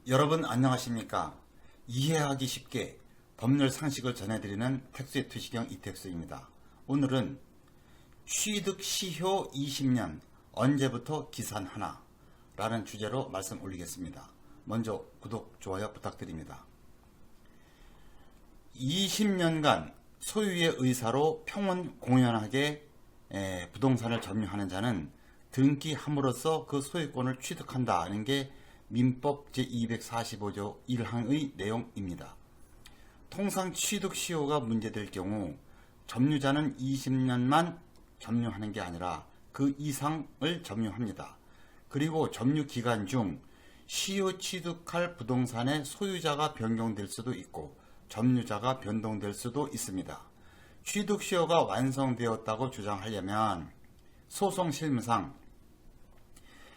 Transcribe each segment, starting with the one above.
여러분 안녕하십니까? 이해하기 쉽게 법률 상식을 전해드리는 택수의 투시경 이택수입니다. 오늘은 취득 시효 20년 언제부터 기산하나 라는 주제로 말씀 올리겠습니다. 먼저 구독, 좋아요 부탁드립니다. 20년간 소유의 의사로 평온공연하게 부동산을 점유하는 자는 등기함으로써 그 소유권을 취득한다는 게 민법 제245조 1항의 내용입니다. 통상 취득 시효가 문제될 경우 점유자는 20년만 점유하는 게 아니라 그 이상을 점유합니다. 그리고 점유 기간 중 시효 취득할 부동산의 소유자가 변경될 수도 있고 점유자가 변동될 수도 있습니다. 취득 시효가 완성되었다고 주장하려면 소송 실무상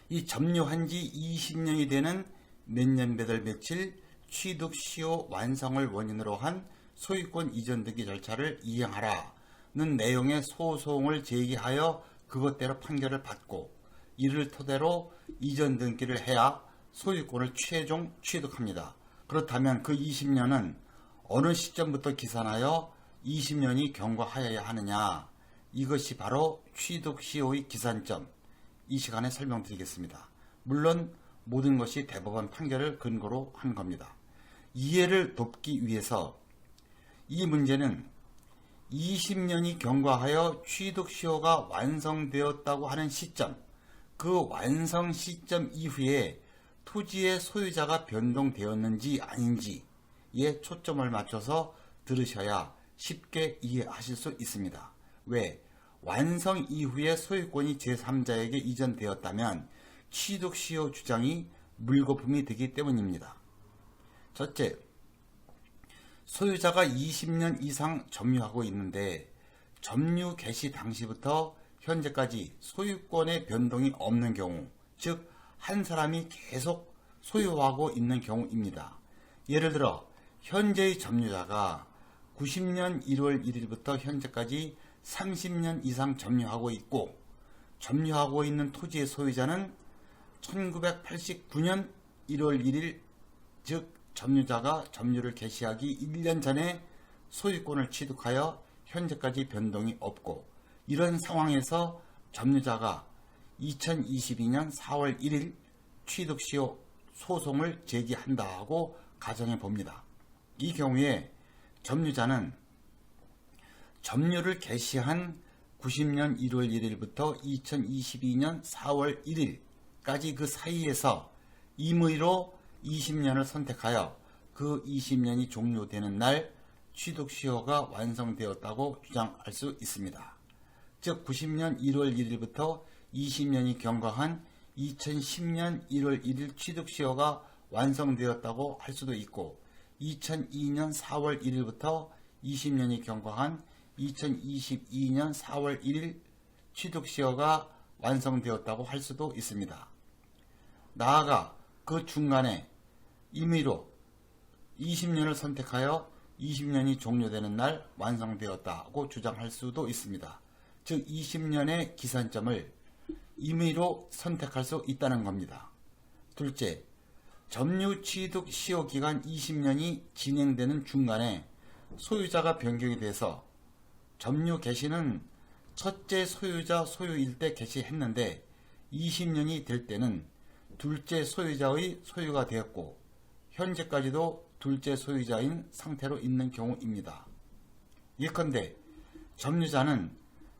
이 점유한 지 20년이 되는 몇 년 몇 월 며칠 취득 시효 완성을 원인으로 한 소유권 이전 등기 절차를 이행하라는 내용의 소송을 제기하여 그것대로 판결을 받고 이를 토대로 이전 등기를 해야 소유권을 최종 취득합니다. 그렇다면 그 20년은 어느 시점부터 기산하여 20년이 경과하여야 하느냐, 이것이 바로 취득 시효의 기산점, 이 시간에 설명드리겠습니다. 물론 모든 것이 대법원 판결을 근거로 한 겁니다. 이해를 돕기 위해서 이 문제는 20년이 경과하여 취득 시효가 완성되었다고 하는 시점, 그 완성 시점 이후에 토지의 소유자가 변동되었는지 아닌지에 초점을 맞춰서 들으셔야 쉽게 이해하실 수 있습니다. 왜? 완성 이후에 소유권이 제3자에게 이전되었다면 취득시효 주장이 물거품이 되기 때문입니다. 첫째, 소유자가 20년 이상 점유하고 있는데 점유 개시 당시부터 현재까지 소유권의 변동이 없는 경우, 즉 한 사람이 계속 소유하고 있는 경우입니다. 예를 들어 현재의 점유자가 90년 1월 1일부터 현재까지 30년 이상 점유하고 있고 점유하고 있는 토지의 소유자는 1989년 1월 1일, 즉 점유자가 점유를 개시하기 1년 전에 소유권을 취득하여 현재까지 변동이 없고, 이런 상황에서 점유자가 2022년 4월 1일 취득시효 소송을 제기한다 하고 가정해 봅니다. 이 경우에 점유자는 점유를 개시한 90년 1월 1일부터 2022년 4월 1일까지 그 사이에서 임의로 20년을 선택하여 그 20년이 종료되는 날 취득시효가 완성되었다고 주장할 수 있습니다. 즉 90년 1월 1일부터 20년이 경과한 2010년 1월 1일 취득시효가 완성되었다고 할 수도 있고, 2002년 4월 1일부터 20년이 경과한 2022년 4월 1일 취득시효가 완성되었다고 할 수도 있습니다. 나아가 그 중간에 임의로 20년을 선택하여 20년이 종료되는 날 완성되었다고 주장할 수도 있습니다. 즉 20년의 기산점을 임의로 선택할 수 있다는 겁니다. 둘째, 점유 취득 시효 기간 20년이 진행되는 중간에 소유자가 변경이 돼서 점유 개시는 첫째 소유자 소유일 때 개시했는데 20년이 될 때는 둘째 소유자의 소유가 되었고 현재까지도 둘째 소유자인 상태로 있는 경우입니다. 예컨대 점유자는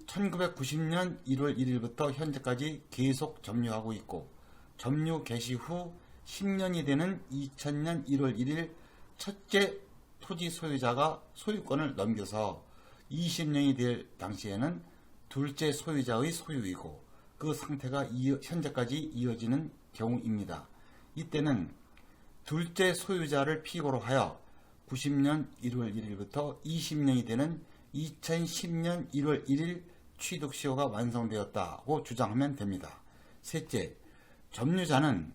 1990년 1월 1일부터 현재까지 계속 점유하고 있고 점유 개시 후 10년이 되는 2000년 1월 1일 첫째 토지 소유자가 소유권을 넘겨서 20년이 될 당시에는 둘째 소유자의 소유이고 그 상태가 현재까지 이어지는 경우입니다. 이때는 둘째 소유자를 피고로 하여 90년 1월 1일부터 20년이 되는 2010년 1월 1일 취득시효가 완성되었다고 주장하면 됩니다. 셋째, 점유자는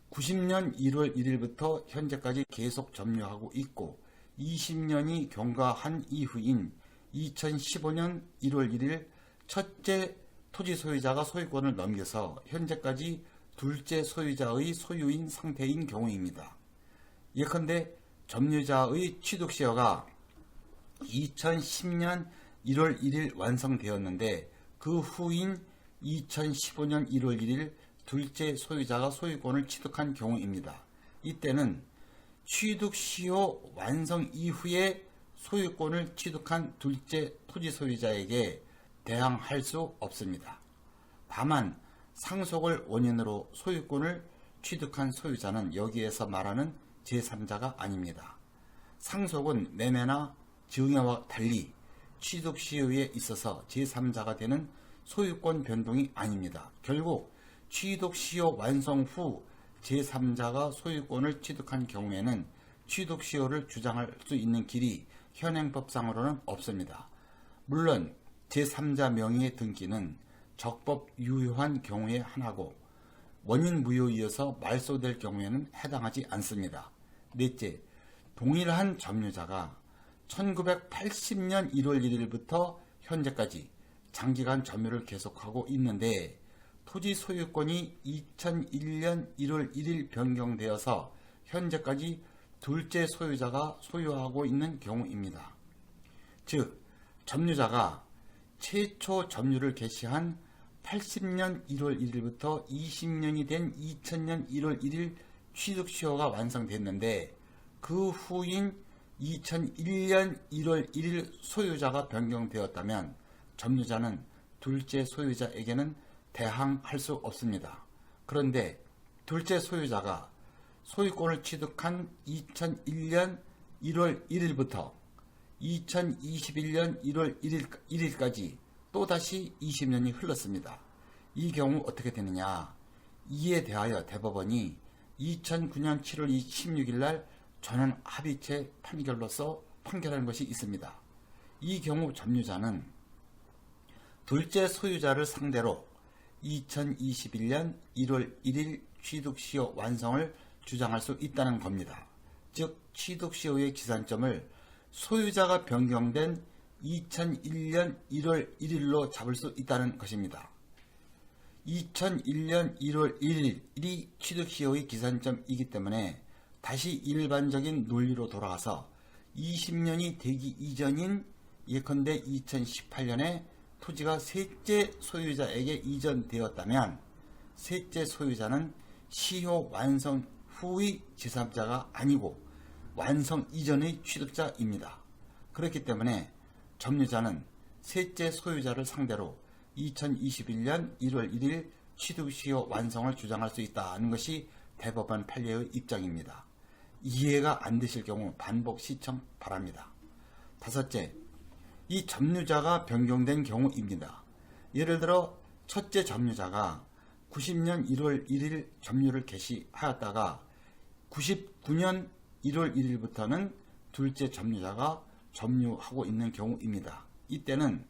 90년 1월 1일부터 현재까지 계속 점유하고 있고 20년이 경과한 이후인 2015년 1월 1일 첫째 토지 소유자가 소유권을 넘겨서 현재까지 둘째 소유자의 소유인 상태인 경우입니다. 예컨대 점유자의 취득시효가 2010년 1월 1일 완성되었는데 그 후인 2015년 1월 1일 둘째 소유자가 소유권을 취득한 경우입니다. 이때는 취득시효 완성 이후에 소유권을 취득한 둘째 토지 소유자에게 대항할 수 없습니다. 다만 상속을 원인으로 소유권을 취득한 소유자는 여기에서 말하는 제3자가 아닙니다. 상속은 매매나 증여와 달리 취득시효에 있어서 제3자가 되는 소유권 변동이 아닙니다. 결국 취득시효 완성 후 제3자가 소유권을 취득한 경우에는 취득시효를 주장할 수 있는 길이 현행법상으로는 없습니다. 물론 제3자 명의의 등기는 적법 유효한 경우에 한하고 원인 무효이어서 말소될 경우에는 해당하지 않습니다. 넷째, 동일한 점유자가 1980년 1월 1일부터 현재까지 장기간 점유를 계속하고 있는데 토지 소유권이 2001년 1월 1일 변경되어서 현재까지 둘째 소유자가 소유하고 있는 경우입니다. 즉, 점유자가 최초 점유를 개시한 80년 1월 1일부터 20년이 된 2000년 1월 1일 취득시효가 완성됐는데 그 후인 2001년 1월 1일 소유자가 변경되었다면 점유자는 둘째 소유자에게는 대항할 수 없습니다. 그런데 둘째 소유자가 소유권을 취득한 2001년 1월 1일부터 2021년 1월 1일까지 또다시 20년이 흘렀습니다. 이 경우 어떻게 되느냐? 이에 대하여 대법원이 2009년 7월 16일 날 전원 합의체 판결로서 판결한 것이 있습니다. 이 경우 점유자는 둘째 소유자를 상대로 2021년 1월 1일 취득시효 완성을 주장할 수 있다는 겁니다. 즉 취득시효의 기산점을 소유자가 변경된 2001년 1월 1일로 잡을 수 있다는 것입니다. 2001년 1월 1일이 취득시효의 기산점이기 때문에 다시 일반적인 논리로 돌아가서 20년이 되기 이전인 예컨대 2018년에 토지가 셋째 소유자에게 이전되었다면 셋째 소유자는 시효 완성 후의 제3자가 아니고 완성 이전의 취득자입니다. 그렇기 때문에 점유자는 셋째 소유자를 상대로 2021년 1월 1일 취득시효 완성을 주장할 수 있다는 것이 대법원 판례의 입장입니다. 이해가 안 되실 경우 반복 시청 바랍니다. 다섯째, 이 점유자가 변경된 경우입니다. 예를 들어 첫째 점유자가 90년 1월 1일 점유를 개시하였다가 99년 1월 1일부터는 둘째 점유자가 점유하고 있는 경우입니다. 이때는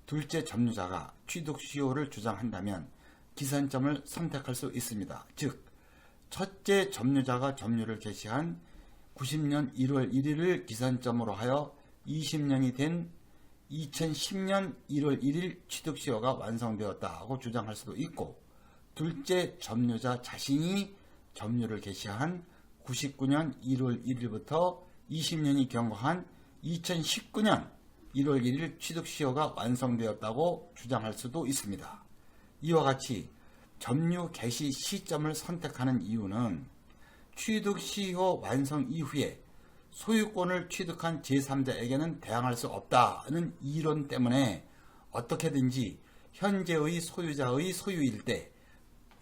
둘째 점유자가 취득시효를 주장한다면 기산점을 선택할 수 있습니다. 즉 첫째 점유자가 점유를 개시한 90년 1월 1일을 기산점으로 하여 20년이 된 2010년 1월 1일 취득시효가 완성되었다고 주장할 수도 있고 둘째 점유자 자신이 점유를 개시한 99년 1월 1일부터 20년이 경과한 2019년 1월 1일 취득시효가 완성되었다고 주장할 수도 있습니다. 이와 같이 점유 개시 시점을 선택하는 이유는 취득시효 완성 이후에 소유권을 취득한 제3자에게는 대항할 수 없다는 이론 때문에 어떻게든지 현재의 소유자의 소유일 때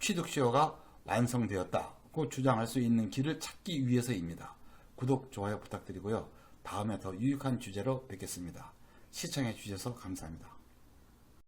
취득시효가 완성되었다고 주장할 수 있는 길을 찾기 위해서입니다. 구독, 좋아요 부탁드리고요. 다음에 더 유익한 주제로 뵙겠습니다. 시청해 주셔서 감사합니다.